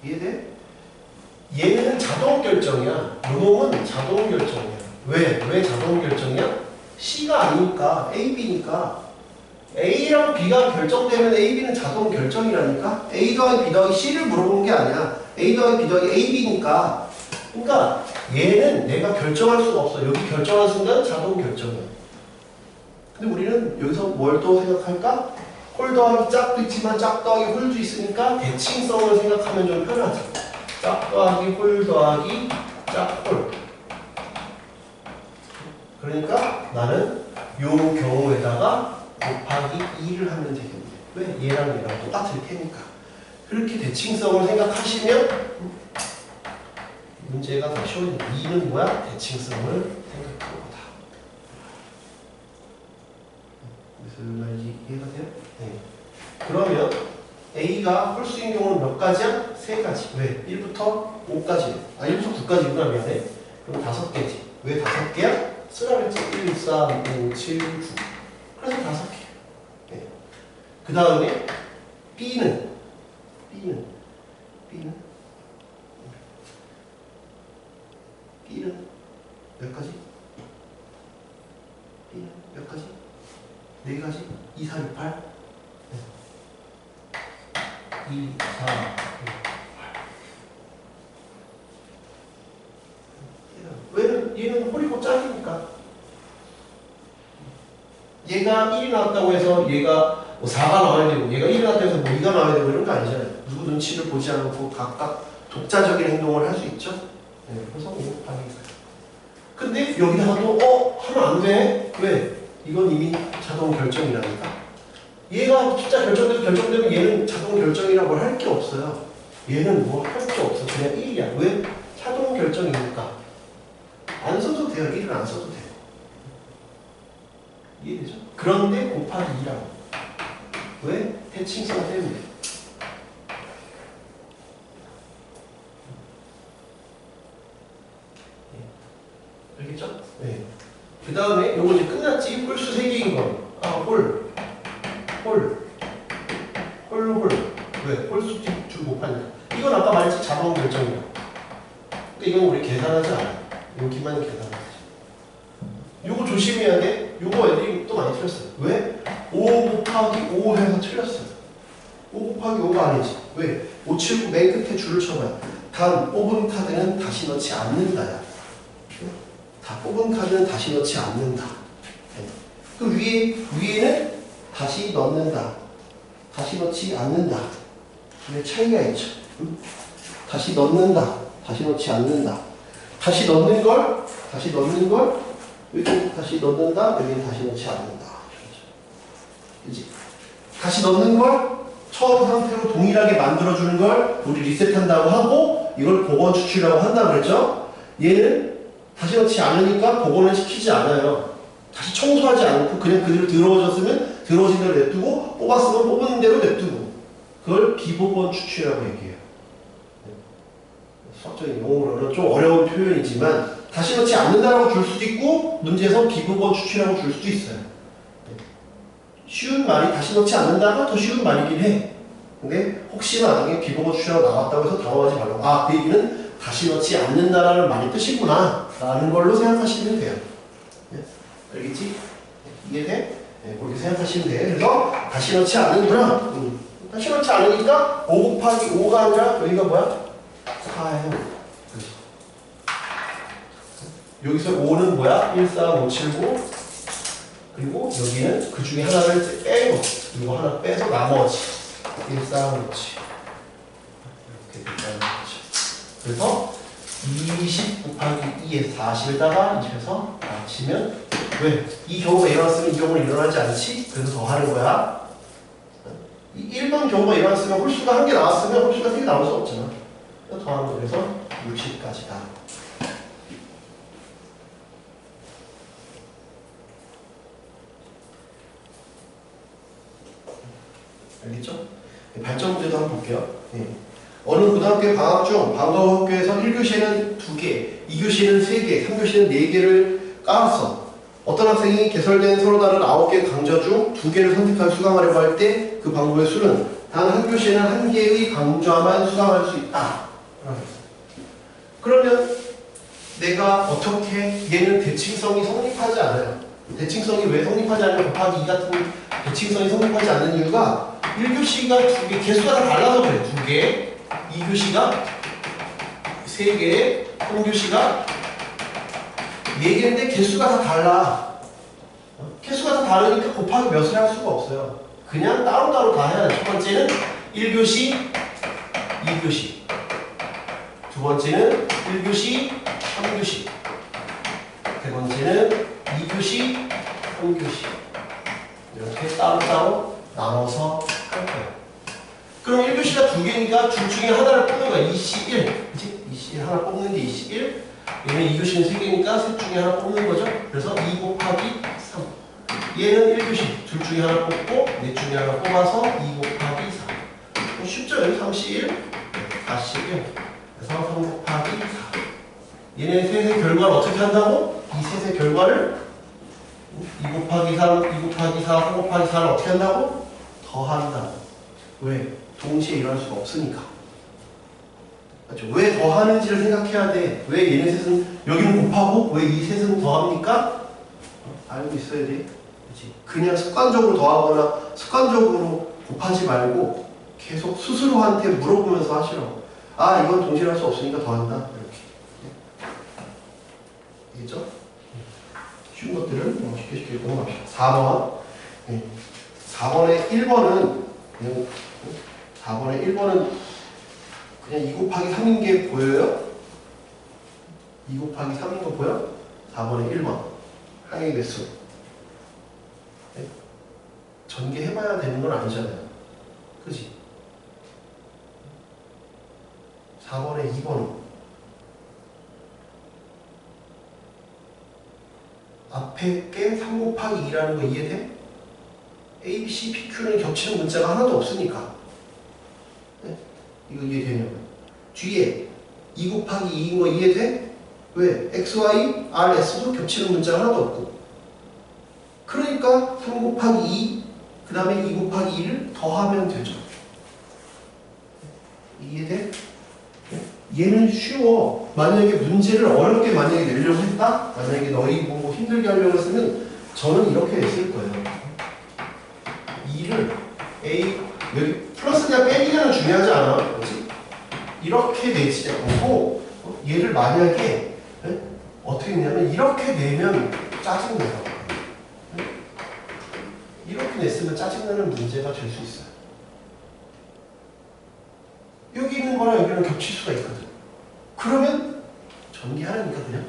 이해돼? 얘는 자동 결정이야. 요놈은 자동 결정이야. 왜 자동 결정이야? C가 아니니까 A, B니까. A랑 B가 결정되면 A, B는 자동 결정이라니까. A 더하기 B 더하기 C를 물어보는 게 아니야. A 더하기 B 더하기 A, B니까. 그러니까 얘는 내가 결정할 수가 없어. 여기 결정하는 순간 자동 결정이야. 근데 우리는 여기서 뭘 또 생각할까? 홀 더하기 짝도 있지만 짝 더하기 홀도 있으니까 대칭성을 생각하면 좀 편하지. 짝 더하기 홀 더하기 짝 홀. 그러니까 나는 요 경우에다가 곱하기 2를 하면 되겠네. 왜? 얘랑 똑같을 테니까. 그렇게 대칭성을 생각하시면 문제가 더 쉬워집니다. 2는 뭐야? 대칭성을 생각하는 거다. 무슨 말인지 이해가 돼요? 네. 그러면 A가 홀수인 경우는 몇 가지야? 3가지. 왜? 1부터 5까지. 1부터 9까지구나. 미안해. 그럼 5개지. 왜 5개야? 쓰라 그랬지? 1, 2, 3, 5, 7, 9. 그래서 5개. 네. 그 다음에 B는 몇 가지? B는 몇 가지? 4가지? 2, 4, 6, 8? 2, 4, 6, 8. 얘는 홀이고 짝이니까. 얘가 1이 나왔다고 해서 얘가 뭐 4가 나와야 되고 얘가 1이 나왔다고 해서 뭐 2가 나와야 되고 이런 거 아니잖아요. 누구 눈치를 보지 않고 각각 독자적인 행동을 할 수 있죠. 네, 그래서 5 곱하기 4. 근데 여기다가 또 하면 안 돼. 왜? 이건 이미 자동 결정이라니까. 얘가 숫자 결정되면 얘는 자동 결정이라고 할 게 없어요. 얘는 뭐 할 게 없어. 그냥 1이야. 왜? 자동 결정이니까. 안 써도 돼요. 1은 안 써도 돼요. 이해되죠? 그런데 곱하기 2라고. 왜? 대칭성 때문에. 알겠죠? 네. 그 다음에 요거 이제 끝났지? 홀수 3개인 거. 홀. 왜? 홀수 줄 곱하니까. 이건 아까 말했지? 자동 결정이야. 근데 이건 우리 계산하지 않아. 여기만 계산하지. 요거 조심해야 돼. 요거 애들이 또 많이 틀렸어요. 왜? 5 곱하기 5 해서 틀렸어요. 5 곱하기 5가 아니지. 왜? 5, 7, 9 맨 끝에 줄을 쳐봐요. 단 뽑은 카드는 다시 넣지 않는다야. 다 뽑은 카드는 다시 넣지 않는다. 그 위에는 다시 넣는다. 다시 넣지 않는다. 근데 차이가 있죠. 다시 넣는다. 다시 넣지 않는다. 다시 넣는 걸 여기 다시 넣는다. 여기는 다시 넣지 않는다. 그렇지? 다시 넣는 걸 처음 상태로 동일하게 만들어주는 걸 우리 리셋한다고 하고 이걸 복원 추출이라고 한다고 그랬죠? 얘는 다시 넣지 않으니까 복원을 시키지 않아요. 다시 청소하지 않고 그냥 그대로 더러워졌으면 더러워진 대로 냅두고 뽑았으면 뽑은 대로 냅두고 그걸 비복원 추출이라고 얘기해요. 수학적인 용어로는 좀 어려운 표현이지만 다시 넣지 않는다라고 줄 수도 있고 문제에서 비복원 추출이라고 줄 수도 있어요. 쉬운 말이 다시 넣지 않는다가 더 쉬운 말이긴 해. 근데 혹시나 나중에 비복원 추출이라고 나왔다고 해서 당황하지 말라고. 그 얘기는 다시 넣지 않는다라는 말의 뜻이구나 라는 걸로 생각하시면 돼요. 알겠지? 이해돼? 그렇게 생각하시면 돼. 그래서 다시 넣지 않는구나. 다시 넣지 않으니까 5 곱하기 5가 아니라 여기가 뭐야? 4예요. 여기서 5는 뭐야? 1, 4, 5, 7, 9 그리고 여기는 그 중에 하나를 빼고 그리고 하나 빼서 나머지 1, 4, 5, 7 이렇게 된다는 거죠. 그래서 20 곱하기 2에 40에다가 20에서 맞히면 왜? 이 경우가 일어났으면 이 경우는 일어나지 않지? 그래서 더 하는 거야. 이 1번 경우가 일어났으면 홀수가 한 개 나왔으면 홀수가 3개 나올 수 없잖아. 그래서 더하는 거. 그래서 60까지다. 알겠죠? 발전 문제도 한번 볼게요. 어느 고등학교 방학 중 방과후 학교에서 1교시에는 2개, 2교시에는 3개, 3교시에는 4개를 깔았어. 어떤 학생이 개설된 서로 다른 9개 강좌 중 2개를 선택하여 수강하려고 할 때 그 방법의 수는 단 한 교시에는 1개의 강좌만 수강할 수 있다. 그러면 내가 어떻게 얘는 대칭성이 성립하지 않아요. 대칭성이 왜 성립하지 않냐면 곱하기 2 같은 대칭성이 성립하지 않는 이유가 1교시가 2개, 개수가 다 달라서 그래. 2개, 2교시가 3개, 3교시가 4개인데 개수가 다 달라. 개수가 다 다르니까 곱하기 몇을 할 수가 없어요. 그냥 따로따로 다 해야 돼. 첫 번째는 1교시, 2교시. 두 번째는 1교시, 3교시. 세 번째는 2교시, 3교시. 이렇게 따로따로 나눠서 할 거예요. 그럼 1교시가 2개니까 둘 중에 하나를 뽑는 거야. 21. 그치? 21 하나 뽑는 게 21. 얘는 2교시는 3개니까 셋 중에 하나 뽑는 거죠. 그래서 2 곱하기 3. 얘는 1교시 둘 중에 하나 뽑고 넷 중에 하나 뽑아서 2 곱하기 3. 쉽죠? 여기 31, 41. 그래서 3 곱하기 4. 얘네 셋의 결과를 어떻게 한다고? 이 셋의 결과를 2 곱하기 3, 2 곱하기 4, 3 곱하기 4를 어떻게 한다고? 더한다고. 왜? 동시에 일어날 수가 없으니까. 맞죠? 왜 더하는지를 생각해야 돼. 왜 얘네 셋은 여기는 곱하고 왜 이 셋은 더합니까? 알고 있어야 돼. 그치? 그냥 습관적으로 더하거나 습관적으로 곱하지 말고 계속 스스로한테 물어보면서 하시라고. 이건 동시에 할 수 없으니까 더한다. 이렇게. 알겠죠? 쉬운 것들은 쉽게 넘어갑시다. 4번. 4번의 1번은 4번의 1번은 그냥 2 곱하기 3인 게 보여요? 2 곱하기 3인 거 보여? 4번의 1번 항의 개수. 전개해봐야 되는 건 아니잖아요. 그지? 4번의 2번은 앞에 게 3 곱하기 2라는 거 이해돼? A, B, C, P, Q는 겹치는 문자가 하나도 없으니까. 네? 이거 이해되냐고. 뒤에 2 곱하기 2인 거 이해돼? 왜? X, Y, R, S도 겹치는 문자가 하나도 없고. 그러니까 3 곱하기 2, 그 다음에 2 곱하기 2를 더하면 되죠. 이해돼? 얘는 쉬워. 만약에 문제를 어렵게 만약에 내려고 했다? 만약에 너희 보고 힘들게 하려고 했으면 저는 이렇게 했을 거예요. 2를 A, 여기 플러스냐 빼기냐는 중요하지 않아. 그렇지? 이렇게 내지고 얘를 만약에 어떻게 내냐면 이렇게 내면 짜증나요. 이렇게 냈으면 짜증나는 문제가 될 수 있어요. 여기 있는 거랑 여기랑 겹칠 수가 있거든. 그러면 전개하라니까 그냥.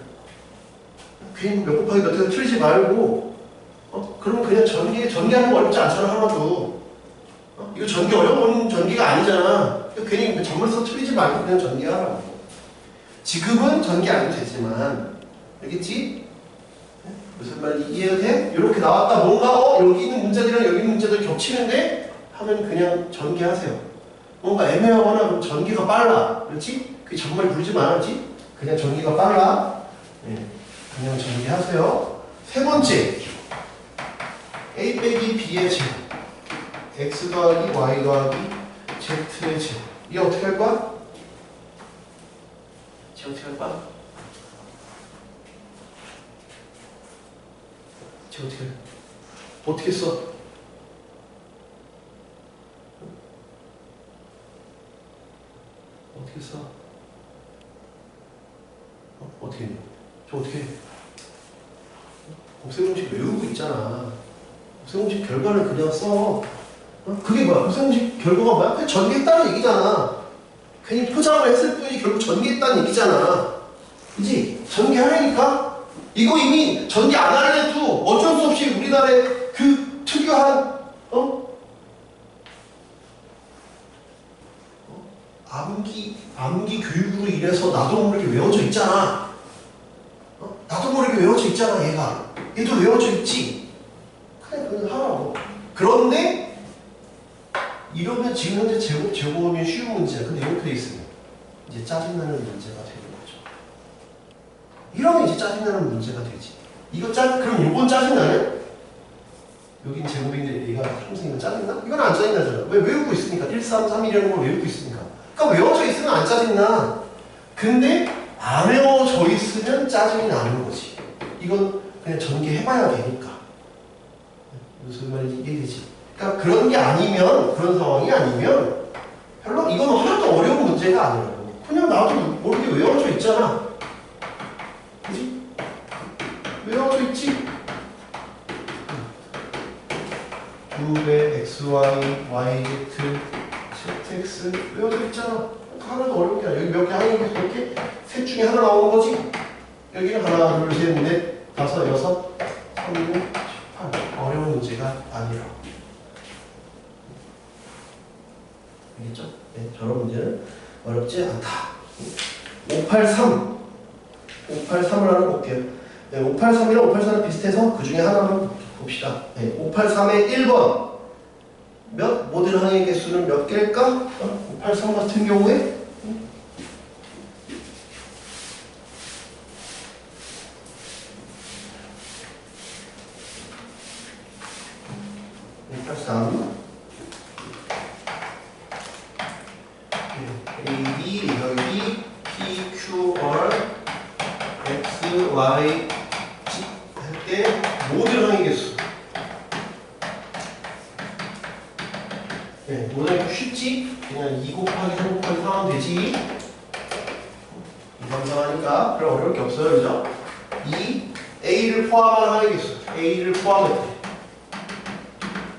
괜히 몇 곱하기 몇 해서 틀리지 말고 그러면 그냥 전개하는 거 어렵지 않잖아 하나도. 이거 전개 어려운 전개가 아니잖아. 괜히 전문서 틀리지 말고 그냥 전개하라고. 지금은 전개 안 해도 되지만 알겠지? 무슨 말인지 이해돼? 이렇게 나왔다. 뭔가 여기 있는 문제들이랑 여기 있는 문제들 겹치는데 하면 그냥 전개하세요. 뭔가 애매하거나 그럼 전개가 빨라. 그렇지? 그게 정말 부르지 말았지? 그냥 전개가 빨라. 네. 그냥 전개하세요. 세 번째. A 빼기 B의 제곱. X 더하기 Y 더하기 Z의 제곱. 이게 어떻게 할 거야? 쟤 어떻게 할 거야? 쟤 어떻게 써? 어떻게 써? 어떻게 해? 저 어떻게 해? 곱셈공식 외우고 있잖아. 곱셈공식 결과를 그냥 써. 그게 뭐야? 곱셈공식 결과가 뭐야? 그냥 전개했다는 얘기잖아. 괜히 포장을 했을 뿐이 결국 전개했다는 얘기잖아. 그지? 전개하려니까? 이거 이미 전개 안 하려도 어쩔 수 없이 우리나라의 그 특유한 암기 교육으로 인해서 나도 모르게 외워져 있잖아. 나도 모르게 외워져 있잖아, 얘가. 얘도 외워져 있지. 그냥 하라고. 그런데 이러면 지금 현재 제곱이 쉬운 문제야. 근데 이렇게 돼 있으면 이제 짜증나는 문제가 되는 거죠. 이러면 이제 짜증나는 문제가 되지. 그럼 이건 짜증나냐? 여긴 제곱인데 얘가 평생이면 짜증나? 이건 안 짜증나잖아. 왜? 외우고 있으니까. 1, 3, 3이라는 걸 외우고 있으니까. 그러니까 외워져 있으면 안 짜증나. 근데 안 외워져 있으면 짜증이 나는 거지. 이건 그냥 전개해봐야 되니까. 무슨 말인지 이해되지? 그러니까 그런 게 아니면, 그런 상황이 아니면 별로 이건 하나도 어려운 문제가 아니라고. 그냥 나도 모르게 외워져 있잖아. 그지? 외워져 있지? 2배 XY, YZ, ZX 외워져 있잖아. 하나도 어려운 게 아니야. 여기 몇 개 하는 게 이렇게 셋 중에 하나 나오는 거지? 여기는 하나, 둘, 셋, 넷, 다섯, 여섯, 3, 6, 18. 어려운 문제가 아니라고. 알겠죠? 네, 저런 문제는 어렵지 않다. 583. 583을 하나 볼게요. 네, 583이랑 584는 비슷해서 그 중에 하나만 봅시다. 네, 583의 1번. 모든 항의 개수는 몇 개일까? 583 같은 경우에 583 A, B, 여기 P, Q, R, X, Y 할 때 모든 항의 개수. 네, 모든 항의 개수 쉽지? 그냥 2 곱하기 3 곱하기 4 하면 되지. 이상하니까 그럼 어려울 게 없어요, 그죠? 이 A를 포함한 하이겠어. A를 포함했대.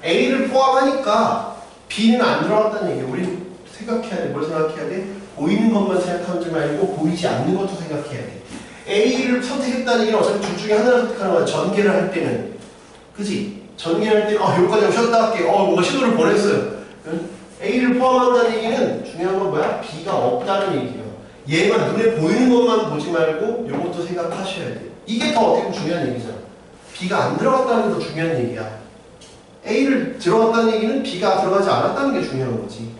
A를 포함하니까 B는 안 들어갔다는 얘기야. 우리 생각해야 돼. 뭘 생각해야 돼? 보이는 것만 생각하지 말고 보이지 않는 것도 생각해야 돼. A를 선택했다는 얘기는 어차피 둘 중에 하나를 선택하는 거야. 전개를 할 때는. 그지? 전개할 때는 여기까지 쉬었다 할게. 뭔가 신호를 보냈어요. A를 포함한다는 얘기는 중요한 건 뭐야? B가 없다는 얘기예요. 얘가 눈에 보이는 것만 보지 말고 이것도 생각하셔야 돼. 이게 더 어떻게 보면 중요한 얘기잖아. B가 안 들어갔다는 게 더 중요한 얘기야. A를 들어갔다는 얘기는 B가 들어가지 않았다는 게 중요한 거지.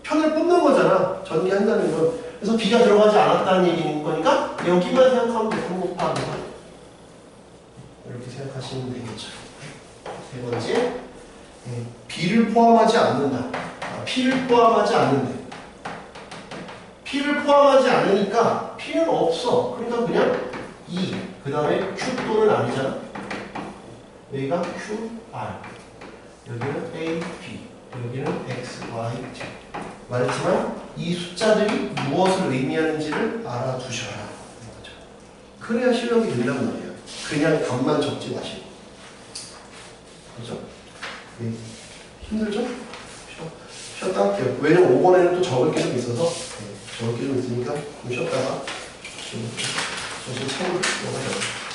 편을 뽑는 거잖아. 전개한다는 건. 그래서 B가 들어가지 않았다는 얘기인 거니까 여기만 생각하면 돼. 항목파악은. 이렇게 생각하시면 되겠죠. 세 번째, B를 포함하지 않는다. P를 포함하지 않는데. P를 포함하지 않으니까 P는 없어. 그러니까 그냥 E, 그 다음에 Q 또는 R이잖아. 여기가 Q, R. 여기는 A, B. 여기는 X, Y, Z. 말했지만 이 숫자들이 무엇을 의미하는지를 알아두셔라. 그래야 실력이 된단 말이야. 그냥 값만 적지 마시고. 그죠? 네. 힘들죠? 쉬었다 할게요. 왜냐면 5번에는 또 적을 게 좀 있어서 적을 게 좀 있으니까 좀 쉬었다가 좀 정신 차리고 넘어가요.